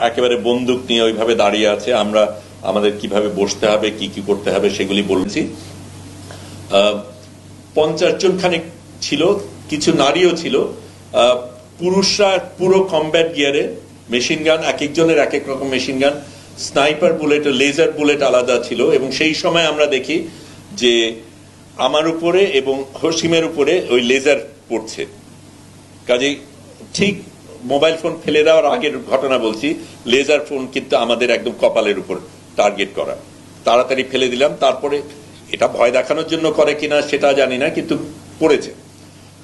একেবারে বন্দুক নিয়ে ওইভাবে দাঁড়িয়ে আছে। আমরা আমাদের কিভাবে বসতে হবে, কি কি করতে হবে সেগুলি বলেছি। 50 জন খানিক ছিল, কিছু নারীও ছিল। পুরুষরা পুরো কমব্যাট গিয়ারে, মেশিন গান, এক একজনের এক এক রকম machine gun, sniper bullet, laser bullet আলাদা ছিল। এবং সেই সময় আমরা দেখি যে আমার উপরে এবং হসিমের উপরে ওই লেজার পড়ছে। কাজেই ঠিক মোবাইল ফোন ফেলে দেওয়ার আগের ঘটনা বলছি, লেজার ফোন কিন্তু আমাদের একদম কপালের উপর টার্গেট করা। তাড়াতাড়ি ফেলে দিলাম। তারপরে এটা ভয় দেখানোর জন্য করে কিনা সেটা জানি না, কিন্তু পড়েছে।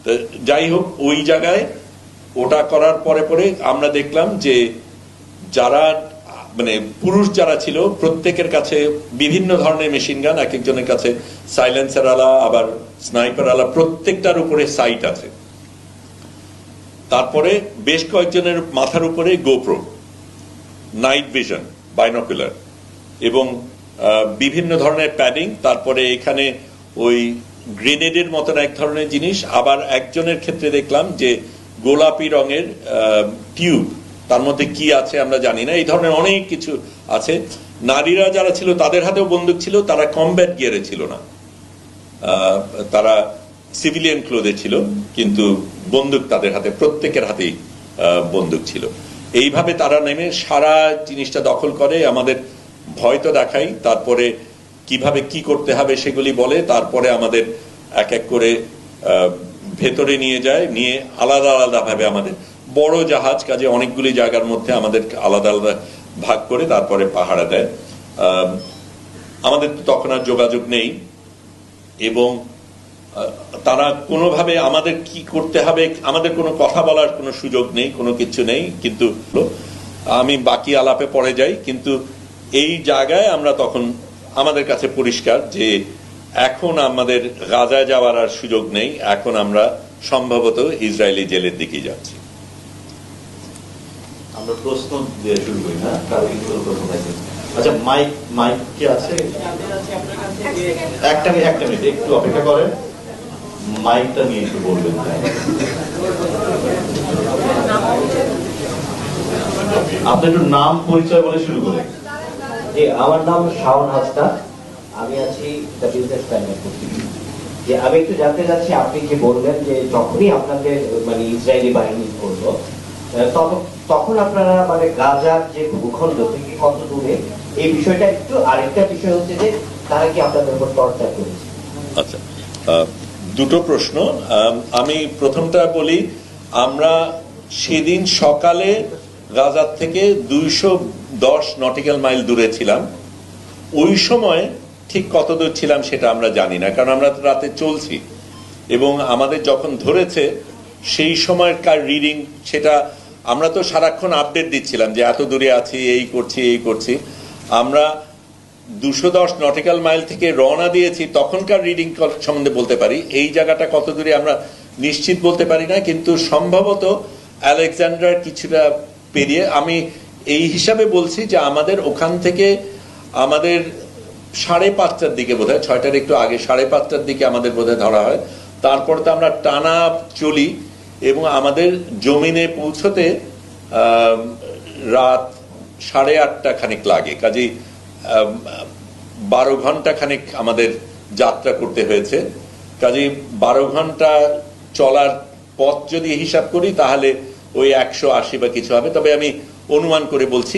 তো যাই হোক, ওই জায়গায় ওটা করার পরে পরে আমরা দেখলাম যে যারা মানে পুরুষ যারা ছিল প্রত্যেকের কাছে বিভিন্ন ধরনের মেশিন গান, এক একজনের কাছে সাইলেন্সার আলা, আবার স্নাইপার আলা, প্রত্যেকটার উপরে সাইট আছে। তারপরে বেশ কয়েকজনের মাথার উপরে গোপ্রো, নাইট ভিশন, বাইনোকুলার এবং বিভিন্ন ধরনের প্যাডিং। তারপরে এখানে ওই গ্রেনেডের মতন এক ধরনের জিনিস। আবার একজনের ক্ষেত্রে দেখলাম যে গোলাপি রঙের টিউব, তার মধ্যে কি আছে আমরা জানি না। এই ধরনের অনেক কিছু আছে। নারীরা যারা ছিল তাদের হাতেও বন্দুক ছিল, তারা কমব্যাট গিয়ারে ছিল না, তারা সিভিলিয়ান ক্লোথে ছিল, কিন্তু বন্দুক তাদের হাতে, প্রত্যেকের হাতেই বন্দুক ছিল। এইভাবে তারা নেমে সারা জিনিসটা দখল করে, আমাদের ভয় তো দেখাই, তারপরে কিভাবে কি করতে হবে সেগুলি বলে, তারপরে আমাদের এক এক করে ভেতরে নিয়ে যায়, নিয়ে আলাদা আলাদা ভাবে আমাদের বড় জাহাজ, কাজে অনেকগুলি জায়গার মধ্যে আমাদের আলাদা আলাদা ভাগ করে তারপরে পাহারা দেয়। আমাদের তো তখন আর যোগাযোগ নেই এবং তারা কোনোভাবে আমাদের কি করতে হবে, আমাদের কোনো কথা বলার কোনো সুযোগ নেই, কোনো কিছু নেই। কিন্তু আমি বাকি আলাপে পড়ে যাই, কিন্তু এই জায়গায় আমরা তখন আমাদের কাছে পরিষ্কার যে এখন আমাদের গাজায় যাওয়ার আর সুযোগ নেই, এখন আমরা সম্ভবত ইসরায়েলি জেলের দিকে যাচ্ছি। আমরা প্রশ্ন দিয়ে শুরু করি না, কারণ প্রশ্ন থাকে। আচ্ছা, মাইক কি আছে? একটা মিনিট একটু অপেক্ষা করেন, মাইকটা নিয়ে একটু বলবেন। আপনি একটু নাম পরিচয় বলে শুরু করেন। আমার নাম শাওন হাসনা, আমি আছি দ্য বিজনেস টাইমের প্রতিনিধি। যে আমি একটু জানতে চাচ্ছি, আপনি যে বললেন যে যখনই আপনাদের মানে ইসরায়েলি বাহিনী করলো, তখন আপনারা মানে গাজার যে ভূখণ্ড থেকে কত দূরে, এই বিষয়টা একটু। আরেকটা বিষয় হচ্ছে যে তারা কি আপনাদের উপর টর্চার করেছে? আচ্ছা, দুটো প্রশ্ন। আমি প্রথমটা বলি, আমরা সেদিন সকালে গাজার থেকে 210 নটিক্যাল মাইল দূরে ছিলাম। ওই সময় ঠিক কত দূর ছিলাম সেটা আমরা জানি না, কারণ আমরা রাতে চলছি এবং আমাদের যখন ধরেছে সেই সময়কার রিডিং, সেটা আমরা তো সারাক্ষণ আপডেট দিচ্ছিলাম যে এত দূরে আছি, এই করছি। আমরা 210 নটিক্যাল মাইল থেকে রওনা দিয়েছি, তখনকার রিডিং সম্বন্ধে বলতে পারি। এই জায়গাটা কত দূরে আমরা নিশ্চিত বলতে পারি না, কিন্তু সম্ভবত আলেকজান্ডার কিছুটা পেরিয়ে। আমি এই হিসাবে বলছি যে আমাদের ওখান থেকে আমাদের 5:30টার দিকে বোধহয়, 6টার একটু আগে 5:30টার দিকে আমাদের বোধহয় ধরা হয়। তারপর তো আমরা টানা চলি এবং আমাদের জমিনে পৌঁছতে রাত 8:30 খানিক লাগে। কাজেই 12 ঘন্টা খানিক আমাদের যাত্রা করতে হয়েছে। কাজেই 12 ঘন্টা চলার পথ যদি হিসাব করি তাহলে ওই 180 বা কিছু হবে। তবে আমি অনুমান করে বলছি